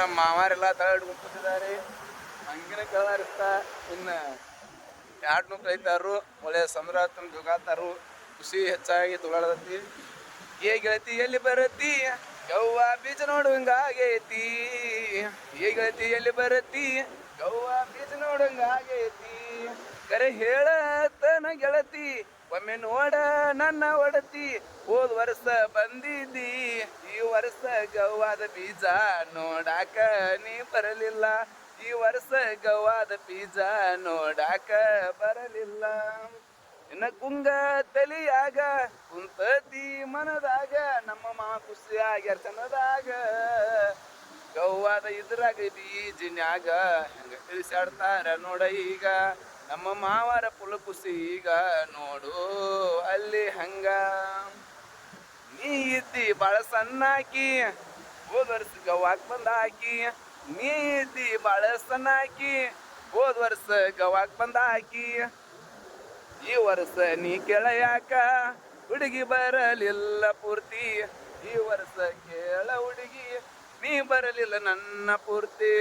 ನಮ್ಮ ಮಾವಾರೆಲ್ಲ ತಳ ಹಿಡ್ಕೊಂಡು ಕೂತಿದ್ದಾರೆ. ಹಂಗಿನ ಕೇಳಾರಿಸ್ತಾ ಇನ್ನು 200 ರೈತರು ಒಳ್ಳೆ ಸಮೃದ್ಧ ಜೋಗಾತಾರು. ಖುಷಿ ಹೆಚ್ಚಾಗಿ ತುಳಾಡತಿ. ಏ ಗೆಳತಿ ಎಲ್ಲಿ ಬರತಿ ಗವ್ವ ಬೀಜ ನೋಡುವಂಗ ಆಗೈತಿ. ಏ ಗೆಳತಿ ಎಲ್ಲಿ ಬರತಿ ಗವ್ವ ಬೀಜ ನೋಡುವಂಗ ಆಗೈತಿ. ಕರೆ ಹೇಳತನ ಗೆಳತಿ ಒಮ್ಮೆ ನೋಡ ನನ್ನ ಒಡತಿ. ಹೋದ್ ವರ್ಷ ಬಂದಿದ್ದಿ ಈ ವರ್ಷ ಗವ್ವಾದ ಬೀಜ ನೋಡಾಕ ನೀ ಬರಲಿಲ್ಲ. ಈ ವರ್ಷ ಗವ್ವಾದ ಬೀಜ ನೋಡಾಕ ಬರಲಿಲ್ಲ. ಇನ್ನ ಗುಂಗ ತಲಿಯಾಗ ಕುಂತತಿ ಮನದಾಗ ನಮ್ಮ ಮಾವ ಖುಷಿಯಾಗ್ಯಾರ ಚನ್ನದಾಗ. ಗವ್ವಾದ ಇದ್ರಾಗ ಬೀಜಿನ್ಯಾಗ ಹೆಂಗ ತಿಳಿಸಾಡ್ತಾರ ನೋಡ ಈಗ. ನಮ್ಮ ಮಾವರ ಪುಲ್ ಖುಷಿ ಈಗ ನೋಡು ಅಲ್ಲಿ ಹಂಗ. ನೀ ಇದ್ದಿ ಬಾಳ ಸಣ್ಣಾಕಿ ಹೋದ್ ವರ್ಷ ಗವ್ವಾಕ್ ಬಂದಾಕಿ. ನೀ ಇದ್ದಿ ಬಾಳ ಸಣ್ಣಾಕಿ ಹೋದ್ ವರ್ಷ ಗವ್ವಾಕ್ ಬಂದಾಕಿ. ಈ ವರ್ಷ ನೀ ಕೇಳಯಾಕ ಹುಡುಗಿ ಬರಲಿಲ್ಲ ಪೂರ್ತಿ. ಈ ವರ್ಷ ಕೇಳ ಹುಡುಗಿ ನೀ ಬರಲಿಲ್ಲ ನನ್ನ ಪೂರ್ತಿ.